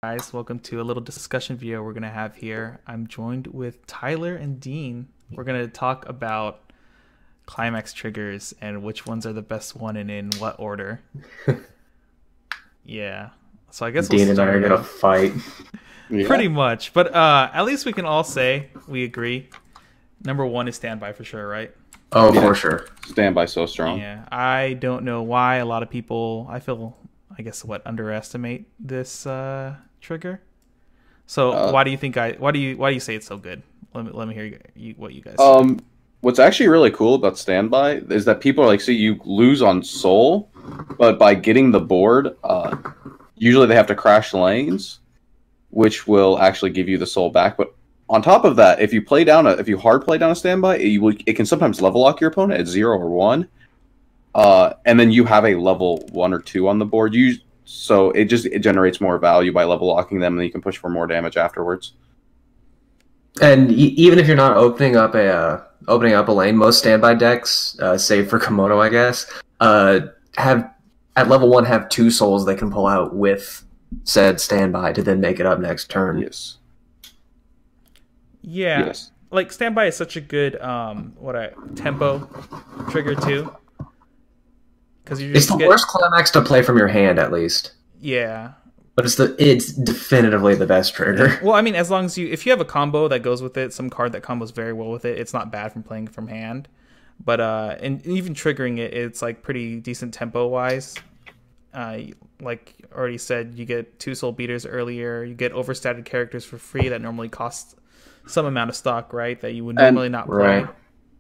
Guys, welcome to a little discussion video we're gonna have here. I'm joined with Tyler and Dean. We're gonna talk about Climax triggers and which ones are the best one and in what order. Yeah. So I guess Dean and I are gonna fight. Pretty much. But at least we can all say we agree. Number one is Standby for sure, right? Oh, yeah, for sure. Standby so strong. Yeah. I don't know why a lot of people underestimate this trigger. So why do you think why do you say it's so good? Let me hear what you guys say. What's actually really cool about Standby is that people are like, see, you lose on Soul, but by getting the board, usually they have to crash lanes, which will actually give you the Soul back. But on top of that, if you hard play down a Standby, it can sometimes level lock your opponent at 0 or 1. And then you have a level 1 or 2 on the board. So it generates more value by level locking them, and then you can push for more damage afterwards. And even if you're not opening up a lane, most Standby decks, save for Komodo, I guess, have at level 1 have 2 souls they can pull out with said Standby to then make it up next turn. Yes. Yeah. Yes. Like Standby is such a good tempo trigger too. It's the worst Climax to play from your hand, at least. Yeah. But it's definitively the best trigger. Well, I mean, as long as if you have a combo that goes with it, some card that combos very well with it, it's not bad from playing from hand. But and even triggering it, it's like pretty decent tempo wise. Like already said, you get 2 soul beaters earlier. You get overstated characters for free that normally cost some amount of stock, right? That you would normally not play. Right.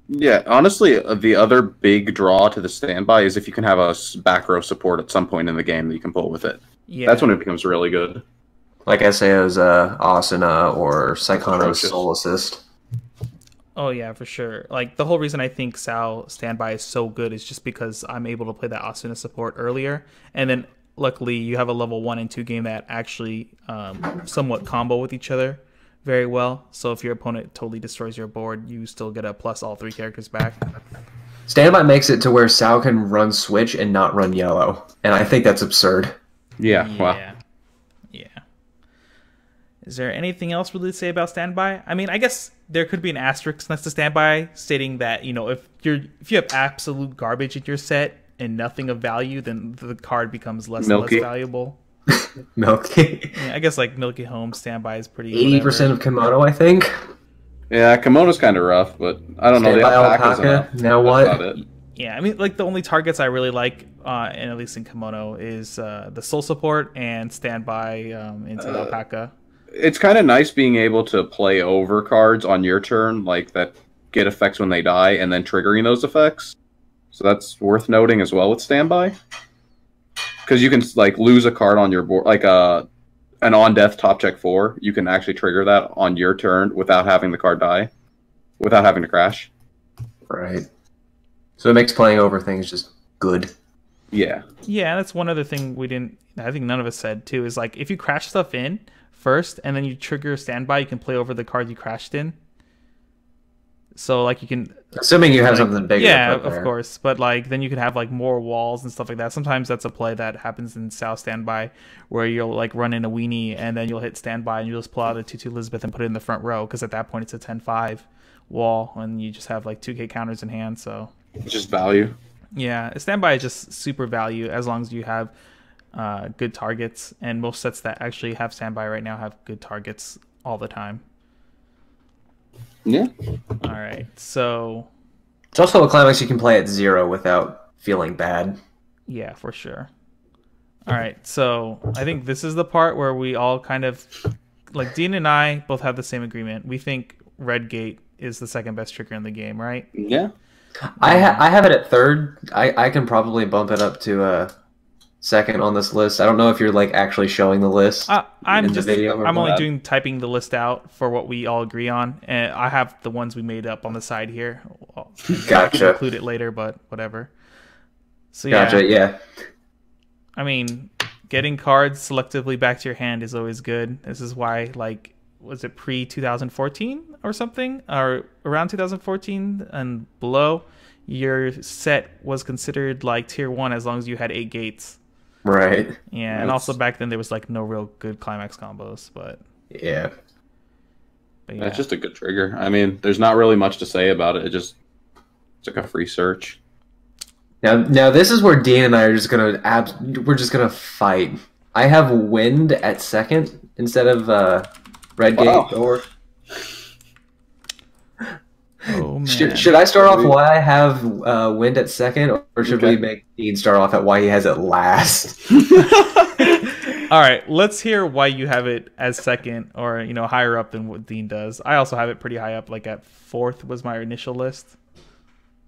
Yeah, honestly, the other big draw to the Standby is if you can have a back row support at some point in the game that you can pull with it. Yeah. That's when it becomes really good. Like SAO's Asuna or Psychono's Soul Assist. Oh yeah, for sure. Like the whole reason I think Sao Standby is so good is just because I'm able to play that Asuna support earlier, and then luckily you have a level 1 and 2 game that actually somewhat combo with each other very well. So if your opponent totally destroys your board, you still get a plus all 3 characters back. Standby makes it to where Sao can run switch and not run yellow, and I think that's absurd. Yeah. Wow. Yeah. Is there anything else really to say about Standby? I mean, I guess there could be an asterisk next to Standby stating that, you know, if you have absolute garbage in your set and nothing of value, then the card becomes less and less valuable. Milky. Yeah, I guess like Milky Home Standby is pretty 80% of Komodo, I think. Yeah, Komodo's kind of rough, but I don't know. The alpaca. Now what? Yeah, I mean, like the only targets I really like, and at least in Komodo, is the Soul Support and Standby into Alpaca. It's kind of nice being able to play over cards on your turn, like that get effects when they die, and then triggering those effects. So that's worth noting as well with Standby. Because you can like lose a card on your board, like an on-death top check 4. You can actually trigger that on your turn without having the card die, without having to crash. Right. So it makes playing over things just good. Yeah. Yeah, that's one other thing I think none of us said too, is like if you crash stuff in first and then you trigger Standby, you can play over the card you crashed in. So like you can, assuming you have something bigger. Yeah, of course. But like then you can have like more walls and stuff like that. Sometimes that's a play that happens in South Standby where you'll like run in a weenie and then you'll hit Standby and you'll just pull out a 2/2 Elizabeth and put it in the front row, because at that point it's a 10-5 wall and you just have like 2k counters in hand. So just value. Yeah, Standby is just super value as long as you have good targets, and most sets that actually have Standby right now have good targets all the time. Yeah. All right, so it's also a Climax you can play at 0 without feeling bad. Yeah, for sure. All right, so I think this is the part where we all kind of, like Dean and I both have the same agreement. We think Red Gate is the second best trigger in the game, right? Yeah. I have it at 3rd. I can probably bump it up to second on this list. I don't know if you're like actually showing the list. I'm only typing the list out for what we all agree on, and I have the ones we made up on the side here. Gotcha. I'll include it later, but whatever. So gotcha. Yeah. I mean, getting cards selectively back to your hand is always good. This is why, like, was it pre-2014 or something, or around 2014 and below, your set was considered like tier 1 as long as you had 8 gates. Right. Yeah, and also back then there was like no real good climax combos, but Yeah. yeah. It's just a good trigger. I mean, there's not really much to say about it. It's like a free search. Now this is where Dean and I are just we're just gonna fight. I have wind at second instead of red gate or. Oh man. Should I start off why I have wind at second, or should we make Dean start off at why he has it last? All right, let's hear why you have it as second, or higher up than what Dean does. I also have it pretty high up, like at fourth was my initial list.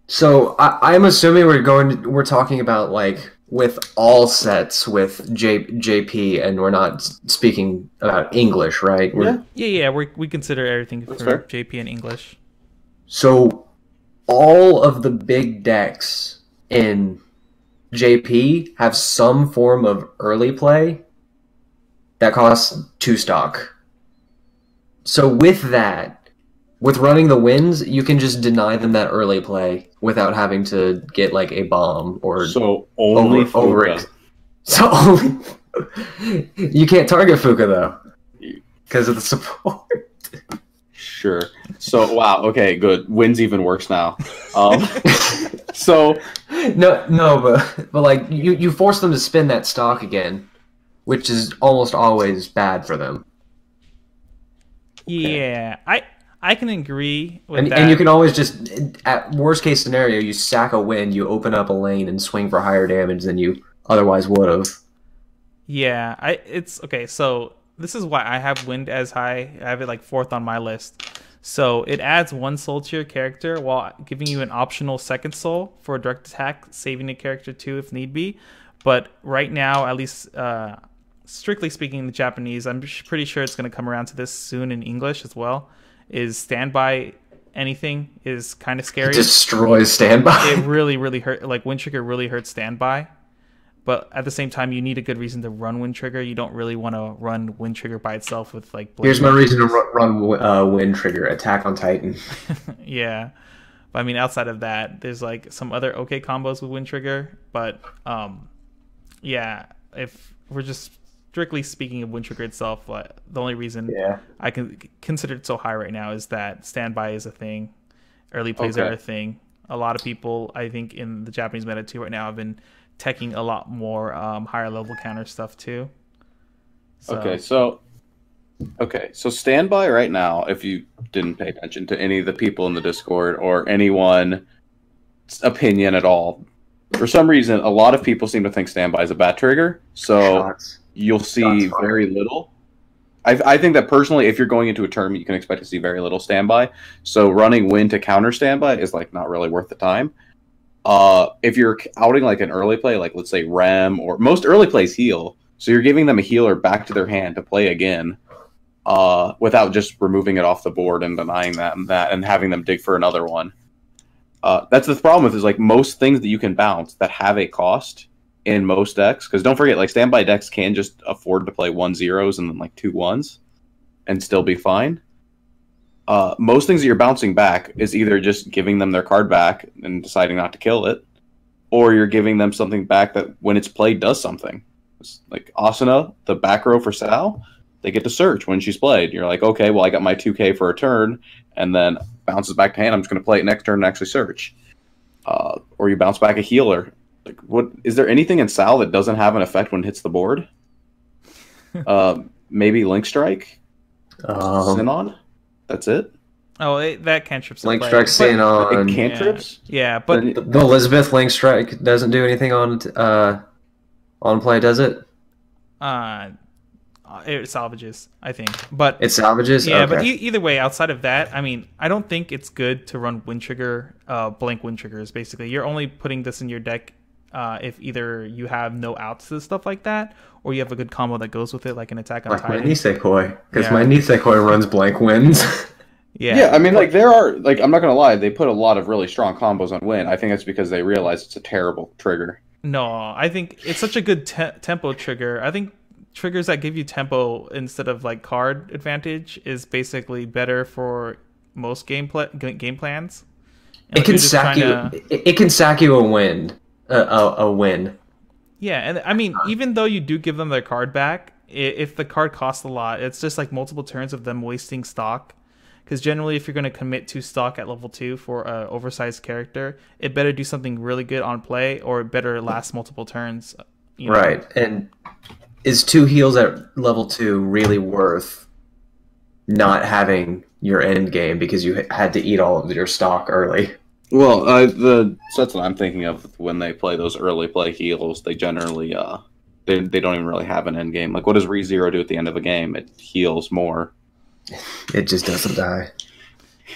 So I'm assuming we're talking about like with all sets with JP, and we're not speaking about English, right? Yeah. We consider everything for fair. JP and English. So all of the big decks in JP have some form of early play that costs 2 stock. So with that, with running the wins, you can just deny them that early play without having to get like a bomb or So only over Fuka. it. So only you can't target Fuka though because of the support. Sure. So wow. Okay. Good. Wins even worse now. So but like you force them to spin that stock again, which is almost always bad for them. Yeah, I can agree with that. And you can always just, at worst case scenario, you sack a win, you open up a lane and swing for higher damage than you otherwise would have. Yeah, it's okay. So this is why I have wind as high. I have it like fourth on my list. So it adds 1 soul to your character while giving you an optional second soul for a direct attack, saving the character too if need be. But right now, at least strictly speaking in the Japanese, I'm pretty sure it's going to come around to this soon in English as well, is standby anything is kind of scary. It destroys standby. It really hurt. Like wind trigger really hurts standby. But at the same time, you need a good reason to run wind trigger. You don't really want to run wind trigger by itself with like. Here's my reason to run wind trigger: attack on Titan. Yeah, but I mean, outside of that, there's like some other okay combos with wind trigger. But yeah, if we're just strictly speaking of wind trigger itself, the only reason I can consider it so high right now is that standby is a thing, early plays are a thing. A lot of people, I think, in the Japanese meta too right now have been teching a lot more higher level counter stuff too. So standby right now, if you didn't pay attention to any of the people in the Discord or anyone's opinion at all, for some reason a lot of people seem to think standby is a bad trigger. So you'll see very little. I think that personally, if you're going into a tournament, you can expect to see very little standby. So running wind to counter standby is like not really worth the time. If you're outing like an early play, like let's say Rem, or most early plays heal, so you're giving them a healer back to their hand to play again, without just removing it off the board and denying them that and having them dig for another one. That's the problem with is like most things that you can bounce that have a cost in most decks, because don't forget, like standby decks can just afford to play 1-0s and then like 2-1s and still be fine. Most things that you're bouncing back is either just giving them their card back and deciding not to kill it, or you're giving them something back that when it's played does something. It's like Asuna, the back row for Sal, they get to search when she's played. You're like, okay, well I got my 2k for a turn, and then bounces back to hand, I'm just going to play it next turn and actually search. Or you bounce back a healer. Like, what is there anything in Sal that doesn't have an effect when it hits the board? Maybe Link Strike, Sinon. That's it. Oh, that cantrip's Link Strike staying on. It cantrips. Yeah, but the Elizabeth Link Strike doesn't do anything on play, does it? It salvages, I think. But it salvages. Yeah, okay. but either way, outside of that, I mean, I don't think it's good to run wind trigger, blank wind triggers. Basically, you're only putting this in your deck if either you have no outs to stuff like that, or you have a good combo that goes with it, like an attack on Titan. My Nisekoi, because my Nisekoi runs blank winds. Yeah, I mean, like there are, like I'm not gonna lie, they put a lot of really strong combos on Win. I think that's because they realize it's a terrible trigger. No, I think it's such a good tempo trigger. I think triggers that give you tempo instead of like card advantage is basically better for most game plans. And it can sack you. It can sack you a win. Yeah, and I mean, even though you do give them their card back, if the card costs a lot, it's just like multiple turns of them wasting stock. Because generally, if you're going to commit to stock at level 2 for an oversized character, it better do something really good on play, or it better last multiple turns. You know? Right, and is 2 heals at level 2 really worth not having your end game because you had to eat all of your stock early? Well, the sets that I'm thinking of when they play those early play heals, they generally they don't even really have an end game. Like, what does ReZero do at the end of a game? It heals more. It just doesn't die.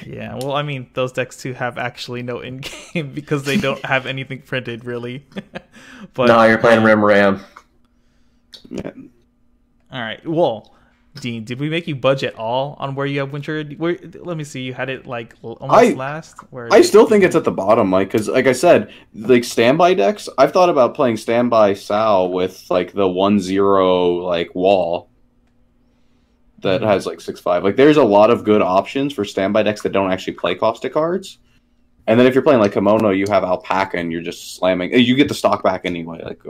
Yeah, well, I mean, those decks too have actually no end game because they don't have anything printed really. But no, you're playing Rim Ram. Yeah. All right, well, Dean, did we make you budge at all on where you have Winter? Let me see. You had it like almost last. I still think it's at the bottom, Mike, because like I said, like standby decks. I've thought about playing standby Sal with like the 1-0 like wall that has like 6/5. Like, there's a lot of good options for standby decks that don't actually play caustic cards. And then if you're playing like Kimono, you have Alpaca, and you're just slamming. You get the stock back anyway. Like,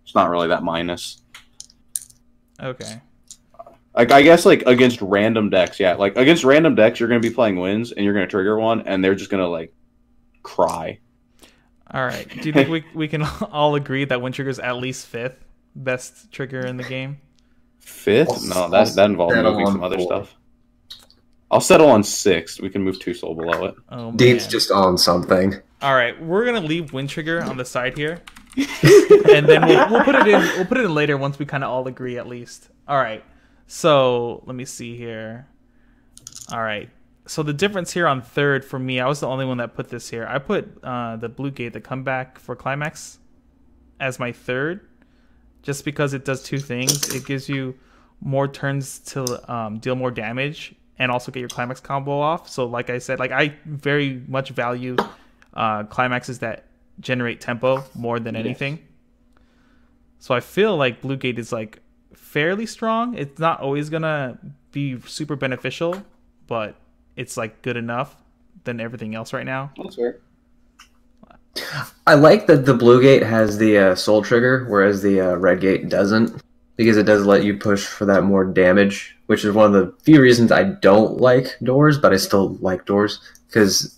it's not really that minus. Okay. Like, I guess, like, against random decks, yeah. Like, against random decks, you're going to be playing wins, and you're going to trigger one, and they're just going to, like, cry. All right. Do you think we can all agree that Wind Trigger's at least 5th best trigger in the game? 5th? No, that involves moving some other stuff. I'll settle on 6th. We can move 2 soul below it. Oh, man. Dean's just on something. All right. We're going to leave Wind Trigger on the side here. And then we'll put it in. We'll put it in later once we kind of all agree at least. All right. So let me see here. All right. So the difference here on 3rd for me, I was the only one that put this here. I put the Blue Gate, the comeback for Climax, as my 3rd, just because it does 2 things. It gives you more turns to deal more damage and also get your Climax combo off. So like I said, like I very much value Climaxes that generate tempo more than anything. So I feel like Blue Gate is like fairly strong. It's not always gonna be super beneficial, but it's like good enough than everything else right now. That's fair. I like that the Blue Gate has the soul trigger, whereas the Red Gate doesn't, because it does let you push for that more damage, which is one of the few reasons I don't like doors, but I still like doors, because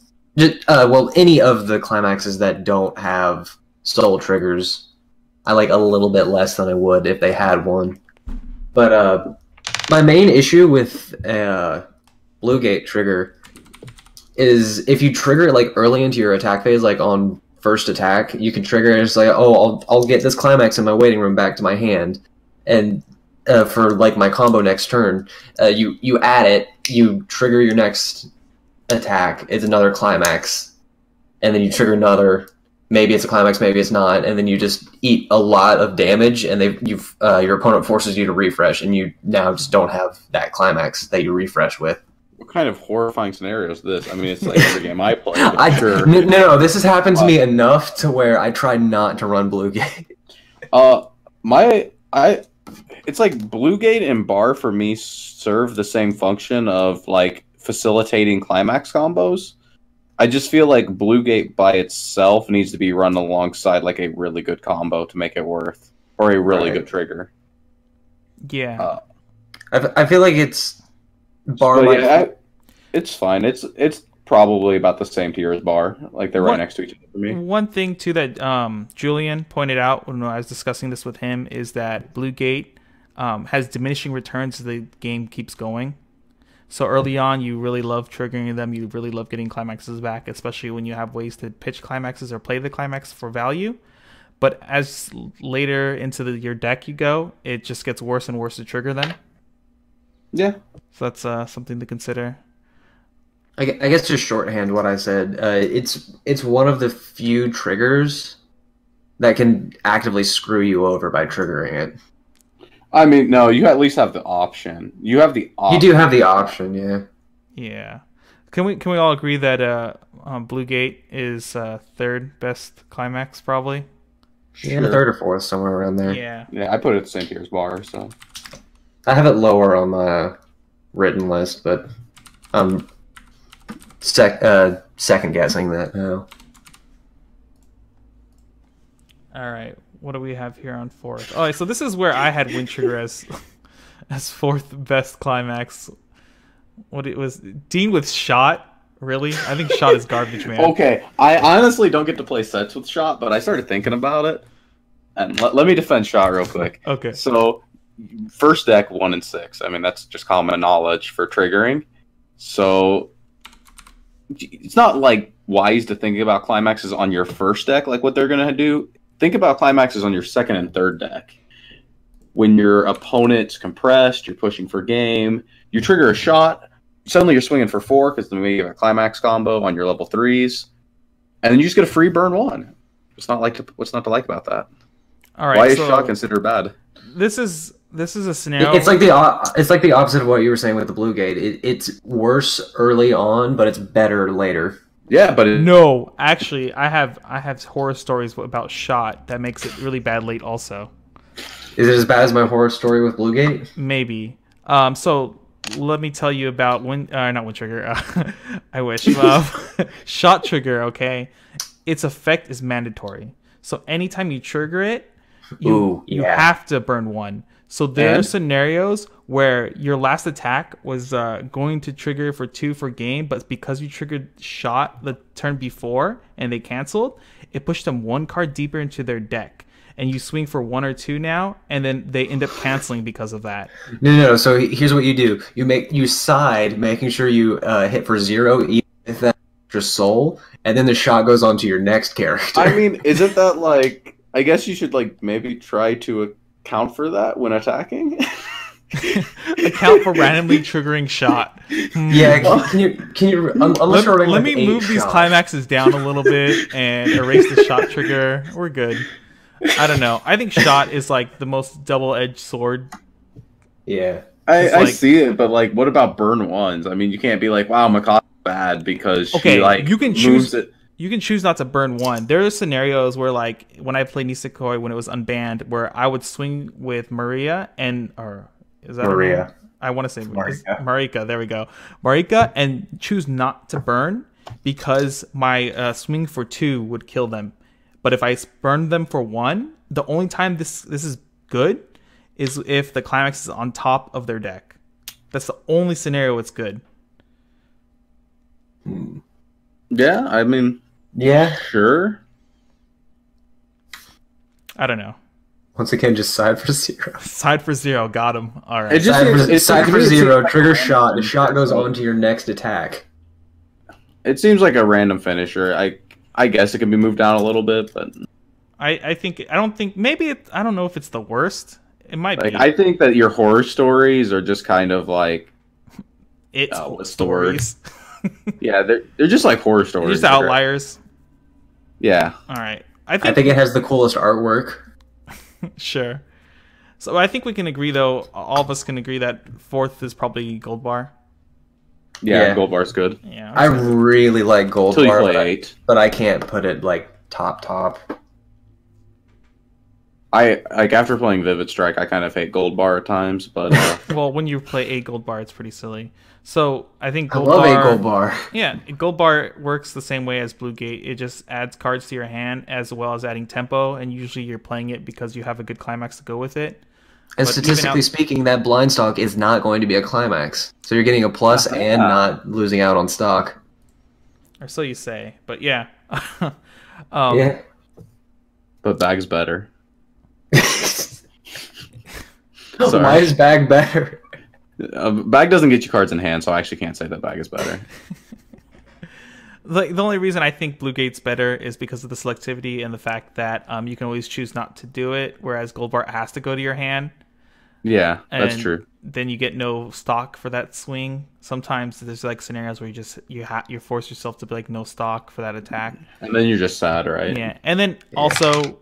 well, any of the climaxes that don't have soul triggers, I like a little bit less than I would if they had one. But my main issue with Blue Gate trigger is if you trigger it like early into your attack phase, like on first attack, you can trigger it and it's like, oh, I'll get this climax in my waiting room back to my hand, and for like my combo next turn, you add it, you trigger your next attack, it's another climax, and then you trigger another, maybe it's a climax, maybe it's not, and then you just eat a lot of damage, and your opponent forces you to refresh, and you now just don't have that climax that you refresh with. What kind of horrifying scenario is this? I mean, it's like every game I play. Sure. No, this has happened to me enough to where I try not to run Blue Gate. It's like Blue Gate and Bar for me serve the same function of like facilitating climax combos. I just feel like Blue Gate by itself needs to be run alongside like a really good combo to make it worth, or a really good trigger. Yeah. I feel like it's Bar. It's fine. It's probably about the same tier as Bar. Like they're right next to each other for me. One thing too that Julian pointed out when I was discussing this with him is that Blue Gate has diminishing returns as the game keeps going. So early on, you really love triggering them. You really love getting climaxes back, especially when you have ways to pitch climaxes or play the climax for value. But as later into your deck you go, it just gets worse and worse to trigger them. Yeah. So that's something to consider. I guess just shorthand what I said. It's one of the few triggers that can actively screw you over by triggering it. I mean, no, you at least have the option. You have the option. You do have the option, yeah. Yeah. Can we all agree that Blue Gate is 3rd best climax probably? Yeah, 3rd or 4th, somewhere around there. Yeah. Yeah, I put it at the same tier as Bar, so. I have it lower on my written list, but I'm second guessing that now. All right. What do we have here on fourth? Oh, so this is where I had Wind Trigger as fourth best climax. What it was, Dean with Shot. Really? I think Shot is garbage, man. Okay, I honestly don't get to play sets with Shot, but I started thinking about it. And let me defend Shot real quick. Okay. So, first deck, 1 and 6. I mean, that's just common knowledge for triggering. So, it's not like wise to think about climaxes on your first deck, like what they're going to do. Think about climaxes on your second and third deck. When your opponent's compressed, you're pushing for game, you trigger a Shot, suddenly you're swinging for 4 because then you have a climax combo on your level 3s, and then you just get a free burn 1. What's not to like about that? All right. Why is Shot considered bad? This is a scenario. It's like the opposite of what you were saying with the Blue Gate. It's worse early on, but it's better later. Yeah, but no, actually, I have horror stories about Shot that makes it really bad late. Also, is it as bad as my horror story with Blue Gate? Maybe. So let me tell you about not Wind Trigger. I wish. Shot Trigger. Okay, its effect is mandatory. So anytime you trigger it, you have to burn 1. So there are scenarios where your last attack was going to trigger for 2 for game, but because you triggered Shot the turn before and they canceled, it pushed them 1 card deeper into their deck. And you swing for 1 or 2 now, and then they end up canceling because of that. No. So here's what you do: you side, making sure you hit for 0, even if that's extra soul, and then the Shot goes on to your next character. I mean, isn't that like? I guess you should like maybe try to account for that when attacking. Account for randomly triggering Shot. Yeah, can you unless you're running let like me move these climaxes down a little bit and erase the Shot trigger. We're good. I don't know. I think Shot is like the most double-edged sword. Yeah. I see it, but like, what about burn 1s? I mean, you can't be like, wow, Makata's bad because she like you can moves choose it. You can choose not to burn 1. There are scenarios where, like, when I played Nisekoi when it was unbanned, where I would swing with Maria is that Maria? I want to say Marika. Marika. There we go, Marika, and choose not to burn because my swing for 2 would kill them. But if I burn them for 1, the only time this is good is if the climax is on top of their deck. That's the only scenario it's good. Yeah, I mean. Yeah. Sure. I don't know. Once again, just side for 0. Side for 0. Got him. All right. Side for 0, trigger Shot. The Shot goes on to your next attack. It seems like a random finisher. I guess it can be moved down a little bit, but I don't know if it's the worst. It might be. I think that your horror stories are just kind of like what's the word? Yeah, they're just like horror stories. Just outliers. Yeah. All right. I think it has the coolest artwork. Sure. So I think we can agree, though. All of us can agree that 4th is probably Gold Bar. Yeah, Gold Bar's good. Yeah. I really like Gold Until Bar, you play 8. but I can't put it like top. I like after playing Vivid Strike, I kind of hate Gold Bar at times, but well, when you play 8 Gold Bar, it's pretty silly. So I think I love 8 Gold Bar. Yeah, Gold Bar works the same way as Blue Gate. It just adds cards to your hand as well as adding tempo, and usually you're playing it because you have a good climax to go with it. And statistically speaking, that blind stock is not going to be a climax. So you're getting a plus and not losing out on stock. Or so you say. But yeah. Yeah. But Bag's better. Why is Bag better? Bag doesn't get you cards in hand, so I actually can't say that Bag is better. The only reason I think Blue Gate's better is because of the selectivity and the fact that you can always choose not to do it, whereas Gold Bar has to go to your hand. Yeah, that's true. Then you get no stock for that swing. Sometimes there's like scenarios where you force yourself to be like no stock for that attack, and then you're just sad, right? Yeah, and then also,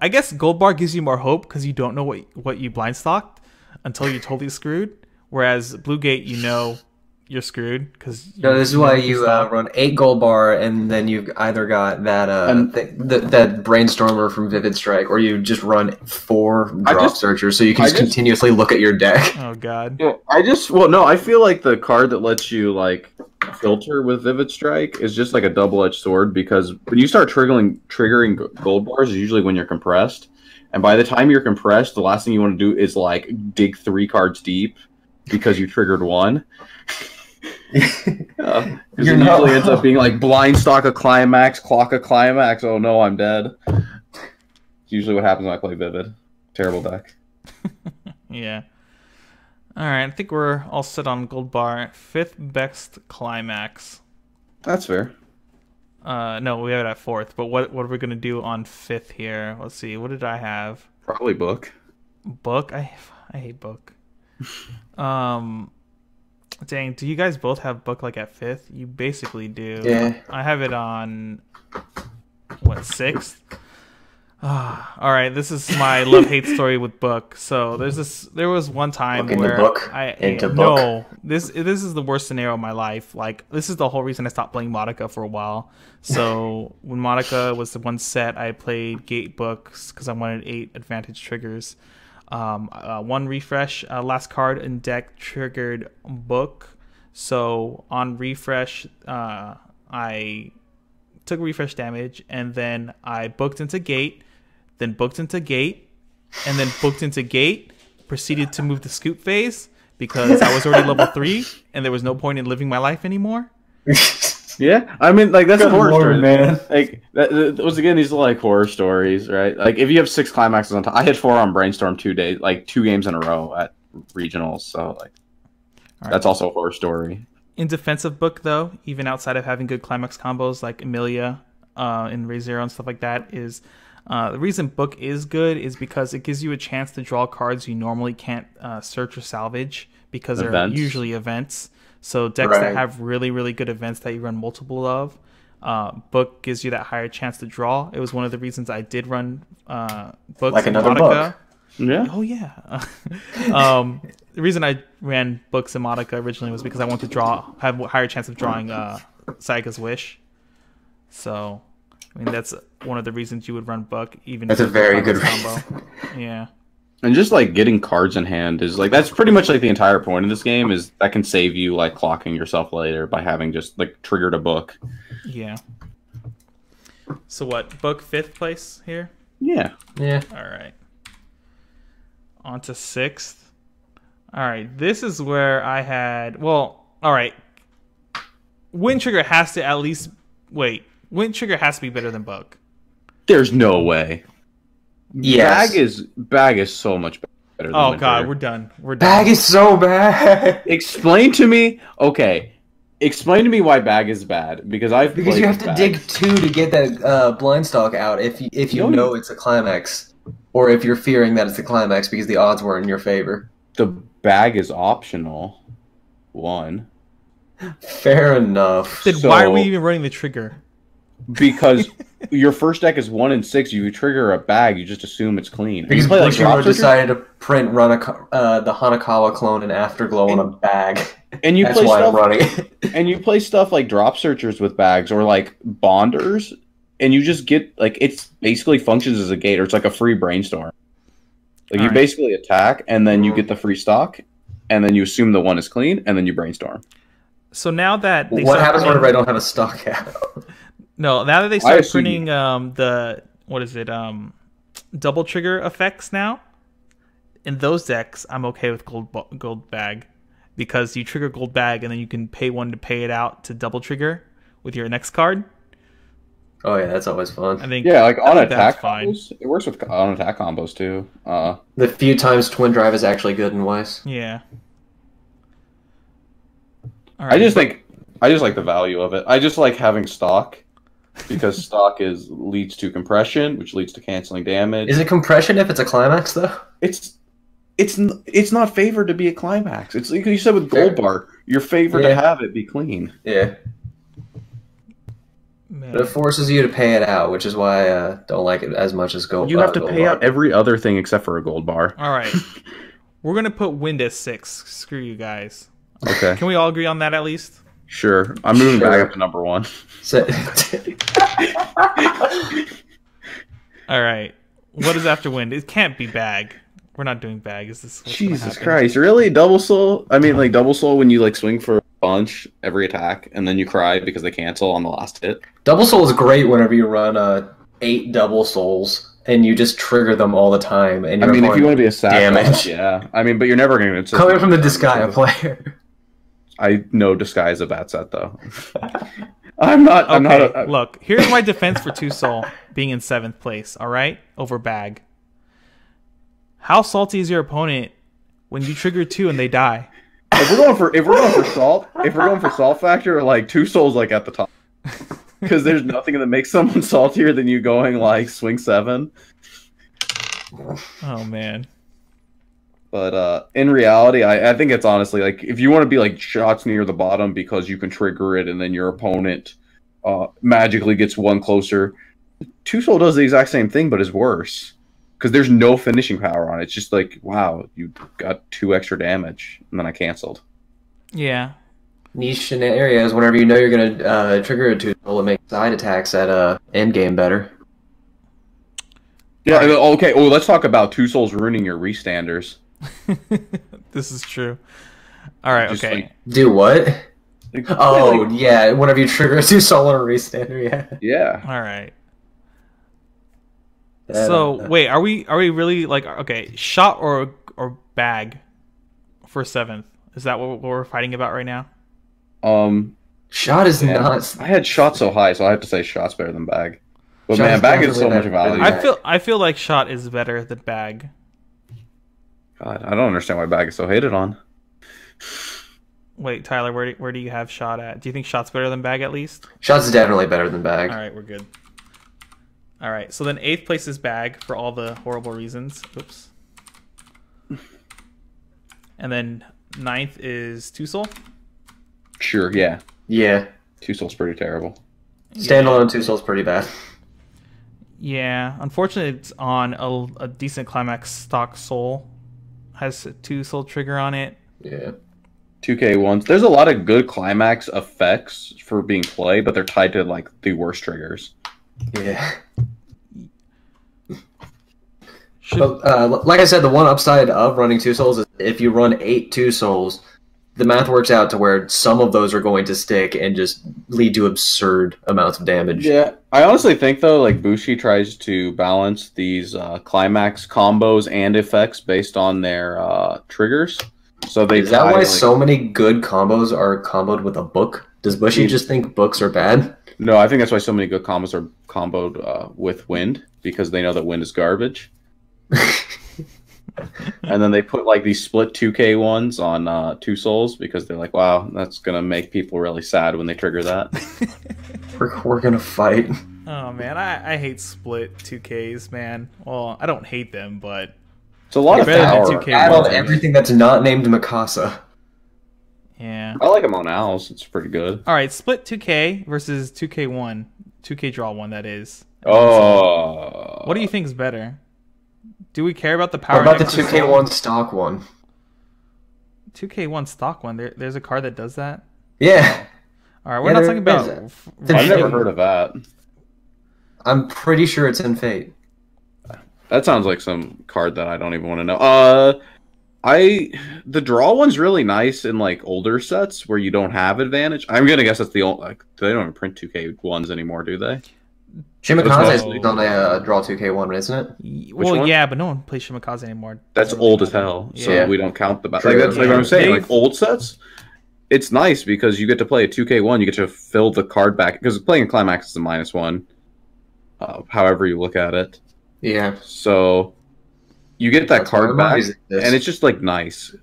I guess Gold Bar gives you more hope because you don't know what you blind stocked until you're totally screwed. Whereas Blue Gate, you're screwed because this is why you run 8 Gold Bar, and then you've either got that that Brainstormer from Vivid Strike, or you just run 4 Drop Searchers, so you can just continuously look at your deck. Oh God! Yeah, I feel like the card that lets you like filter with Vivid Strike is just like a double-edged sword, because when you start triggering Gold Bars is usually when you're compressed, and by the time you're compressed, the last thing you want to do is like dig 3 cards deep because you triggered one. Because it usually ends up being like blind stock a Climax, clock a Climax. Oh no, I'm dead. It's usually what happens when I play Vivid. Terrible deck. Yeah. All right, I think we're all set on Gold Bar. 5th best Climax. That's fair. No, we have it at 4th. But what are we gonna do on 5th here? Let's see. What did I have? Probably Book. Book. I hate Book. Dang. Do you guys both have Book like at 5th? You basically do. Yeah. I have it on what 6th. All right, this is my love-hate story with Book. So there was one time Book where into Book. No, this is the worst scenario of my life. Like, this is the whole reason I stopped playing Monica for a while. So when Monica was the one set, I played Gate Books because I wanted 8 advantage triggers. 1 refresh, last card in deck triggered Book. So on refresh, I took refresh damage, and then I booked into Gate. Then booked into Gate, and then booked into Gate, proceeded to move the scoop phase because I was already level 3, and there was no point in living my life anymore. Yeah, I mean, like, that's a horror story, man. Like, that was, again, these are, like, horror stories, right? Like, if you have 6 Climaxes on top, I had 4 on Brainstorm 2 days, like, 2 games in a row at regionals, so, like, that's also a horror story. In defensive Book, though, even outside of having good Climax combos like Emilia and Ray Zero and stuff like that, is... the reason Book is good is because it gives you a chance to draw cards you normally can't search or salvage because they're usually events. So decks that have really, really good events that you run multiple of, Book gives you that higher chance to draw. It was one of the reasons I did run Books. Like another Book. Yeah. Oh, yeah. The reason I ran Books and Monica originally was because I wanted to have a higher chance of drawing Saiga's Wish. So... I mean, that's one of the reasons you would run Book, even that's if a very good combo. reason. Yeah. And just, like, getting cards in hand is, like, that's pretty much, like, the entire point of this game is that can save you, like, clocking yourself later by having just, like, triggered a Book. Yeah. So what, Book 5th place here? Yeah. Yeah. All right. On to 6th. All right, this is where I had... Well, all right. Wind Trigger has to at least... Wait. Wind Trigger has to be better than Book. There's no way. Yes. Bag is so much better than Oh, Wind God, Trigger. we're done. Bag is so bad. Explain to me... Okay. Explain to me why Bag is bad. Because you have to dig 2 to get that blind stock out if you know it's a Climax. Or if you're fearing that it's a Climax because the odds were in your favor. The Bag is optional. 1. Fair enough. Then why are we even running the trigger? Because your first deck is 1 and 6. You trigger a Bag, you just assume it's clean. Because play Bushiroad decided to print the Hanakawa clone and Afterglow on a bag. And you That's play why stuff, I'm running it. And you play stuff like Drop Searchers with Bags or like Bonders, and you just get like it's basically functions as a gate, or it's like a free Brainstorm. Like you basically attack, and then you get the free stock, and then you assume the 1 is clean, and then you Brainstorm. So now that what happens whenever I don't have a stock out? No, now that they start printing the double trigger effects now, in those decks, I'm okay with gold bag because you trigger gold bag and then you can pay 1 to pay it out to double trigger with your next card. Oh yeah, that's always fun. I think like on attack fine. combos, it works with on attack combos too. The few times Twin Drive is actually good in Weiss. Yeah. All right, I just like the value of it. I just like having stock. Because stock leads to compression, which leads to canceling damage. Is it compression if it's a Climax though? It's not favored to be a Climax. It's like you said with Gold Bar, you're favored to have it be clean. Yeah. Man. But it forces you to pay it out, which is why I don't like it as much as Gold Bar. You have to pay out every other thing except for a Gold Bar. All right. We're going to put Wind as 6. Screw you guys. Okay. Can we all agree on that at least? Sure. I'm moving back up to number 1. All right. What is after Wind? It can't be Bag. We're not doing Bag. Is this Jesus Christ. Really? Double Soul? I mean, like, Double Soul when you, like, swing for a bunch every attack, and then you cry because they cancel on the last hit. Double Soul is great whenever you run 8 Double Souls. and you just trigger them all the time. And I your mean, if you want to be a damage. sack, yeah. I mean, but you're never going to Coming from the Disgaea player. I know Disgaea is a bad set though. I'm not. Look, here's my defense for Two Soul being in 7th place. All right, over Bag. How salty is your opponent when you trigger 2 and they die? If we're going for salt factor, like Two Souls like at the top, because there's nothing that makes someone saltier than you going like swing 7. Oh man. But in reality, I think it's honestly like if you want to be like shots near the bottom because you can trigger it and then your opponent magically gets one closer. Two Soul does the exact same thing, but is worse because there's no finishing power on it. It's just like, wow, you got 2 extra damage, and then I canceled. Yeah. Niche scenarios, whenever you know you're going to trigger a Two Soul and make side attacks at end game better. Yeah, right. Okay, well, let's talk about Two Souls ruining your restanders. This is true. All right, just okay. Like, do what? Like, oh, like, yeah, whenever you trigger a Two Soul on a restander, yeah. Yeah. All right. So, wait, are we really like, okay, shot or bag for 7th? Is that what we're fighting about right now? Shot is not. I had shot so high, so I have to say shot's better than bag. But shot man, bag is so much value. I feel like shot is better than bag. God, I don't understand why bag is so hated on. Wait, Tyler, where do you have shot at? Do you think shot's better than bag at least? Shot's definitely better than bag. All right, we're good. All right, so then 8th place is bag for all the horrible reasons. Oops. And then 9th is Two Soul. Sure, yeah. Yeah. Two Soul's pretty terrible. Standalone Two Soul's pretty bad. Yeah, unfortunately, it's on a decent Climax stock Soul. Has a Two Soul trigger on it. Yeah. 2K1s. There's a lot of good Climax effects for being played, but they're tied to like the worst triggers. Yeah. But, like I said, the one upside of running Two Souls is if you run 8 Two Souls, the math works out to where some of those are going to stick and just lead to absurd amounts of damage. Yeah, I honestly think though, like Bushi tries to balance these Climax combos and effects based on their triggers. So they is that why so many good combos are comboed with a book? Does Bushi just think books are bad? No, I think that's why so many good combos are comboed with wind, because they know that wind is garbage. And then they put like these split 2K ones on Two Souls because they're like, wow, that's gonna make people really sad when they trigger that. We're gonna fight. Oh man, I hate split 2Ks, man. Well, I don't hate them, but it's a lot of power. Add on everything that's not named Mikasa. Yeah. I like them on owls. It's pretty good. All right, split 2K versus 2K1. 2K draw one, that is. Oh. What do you think is better? Do we care about the power? What about the 2K1 stock one? 2K1 stock one. There's a card that does that? Yeah. All right, we're not talking about... I've never heard of that. I'm pretty sure it's in Fate. That sounds like some card that I don't even want to know. The draw one's really nice in like older sets where you don't have advantage. I'm gonna guess that's the old, like they don't even print 2K1s anymore, do they? Shimikaze is on a draw 2K1, isn't it? Well, yeah, but no one plays Shimikaze anymore. That's old as hell, so we don't count the back. Like, that's like what I'm saying. Like old sets, it's nice because you get to play a 2K1. You get to fill the card back because playing Climax is a -1. However you look at it. Yeah. So you get that card back, and it's just like nice.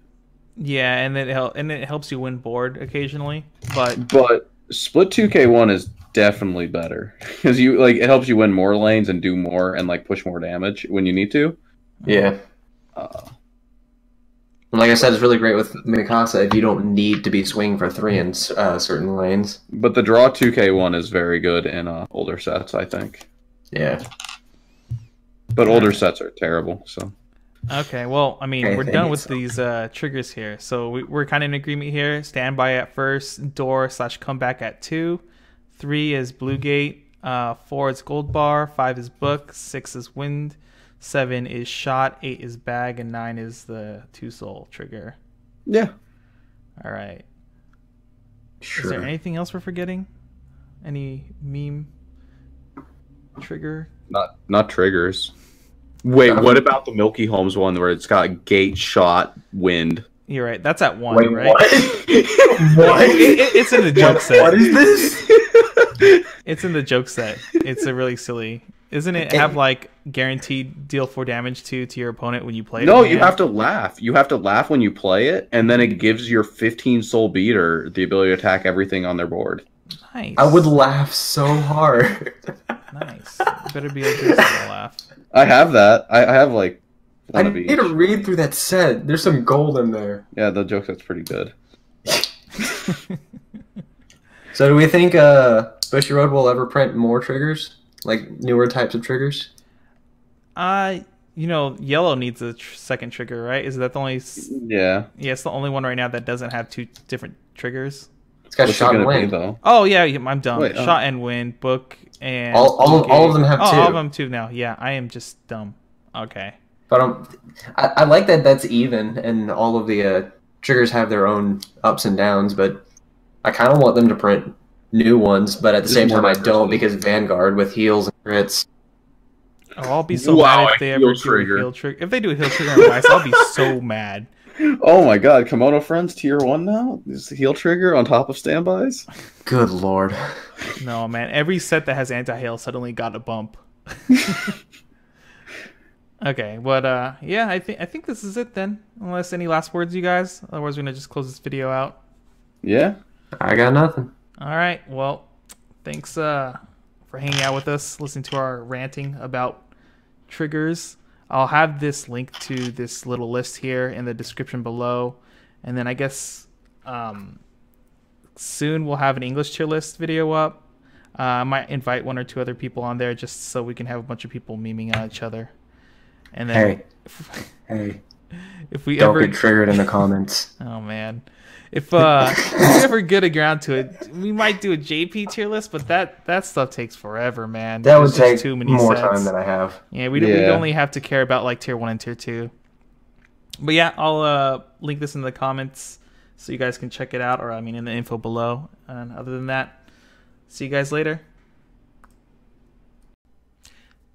Yeah, and it helps you win board occasionally, but split 2K1 is definitely better because you like it helps you win more lanes and do more and like push more damage when you need to. Yeah. Like I said, it's really great with Mikasa if you don't need to be swinging for 3 in certain lanes. But the draw 2K1 is very good in older sets, I think. Yeah. But older sets are terrible, so. Okay, well, I mean, we're done with these triggers here. So we're kind of in agreement here. Standby at first, door/comeback at 2. 3 is Blue Gate. 4 is Gold Bar. 5 is Book. 6 is Wind. 7 is Shot. 8 is Bag. And 9 is the Two Soul trigger. Yeah. All right. Sure. Is there anything else we're forgetting? Any meme trigger? Not triggers. Wait, what about the Milky Holmes one where it's got gate shot wind? You're right. That's at 1, Wait, right? what? What? It's in the joke set. What is this? It's in the joke set. It's a really silly. Isn't it have like guaranteed deal 4 damage to your opponent when you play it? No, you have to laugh. You have to laugh when you play it, and then it gives your 15 soul beater the ability to attack everything on their board. Nice. I would laugh so hard. Nice. You better be a good laugh. I have that. I have like I one of need each. to read through that set. There's some gold in there. Yeah, the joke set's pretty good. So do we think Bushy Road will ever print more triggers? Like newer types of triggers? Yellow needs a second trigger, right? Is that the only? Yeah. Yeah, it's the only one right now that doesn't have 2 different triggers. It's got What's it shot and gonna be, wind. though? Oh yeah, I'm dumb. Wait, Shot and wind, book, and All of them have 2. all of them too now. Yeah, I am just dumb. Okay. But I like that that's even, and all of the triggers have their own ups and downs. But I kind of want them to print new ones, but at the same time I don't, because Vanguard with heals and crits. Oh, I'll be so Wow, mad if a they heal ever do a trigger. heal trigger. If they do a heal trigger on Weiss, I'll be so mad. Oh my god, Kimono Friends tier 1 now? Is the heal trigger on top of standbys? Good lord. No, man. Every set that has anti-hail suddenly got a bump. Okay, but yeah, I think this is it then. Unless any last words, you guys. Otherwise, we're gonna just close this video out. Yeah. I got nothing. All right. Well, thanks for hanging out with us, listening to our ranting about triggers. I'll have this link to this little list here in the description below, and then I guess soon we'll have an English tier list video up. I might invite 1 or 2 other people on there just so we can have a bunch of people memeing at each other. And then, Hey, if we don't ever get triggered in the comments. oh man, if we ever get around to it, we might do a JP tier list, but that stuff takes forever, man. That would There's just take too many more sets. time than I have. Yeah, we'd only have to care about like tier 1 and tier 2. But yeah, I'll link this in the comments so you guys can check it out, or I mean in the info below. And other than that, see you guys later.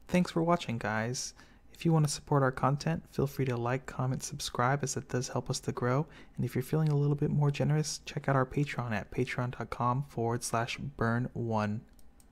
Thanks for watching, guys. If you want to support our content, feel free to like, comment, subscribe, as it does help us to grow. And if you're feeling a little bit more generous, check out our Patreon at patreon.com/burn1.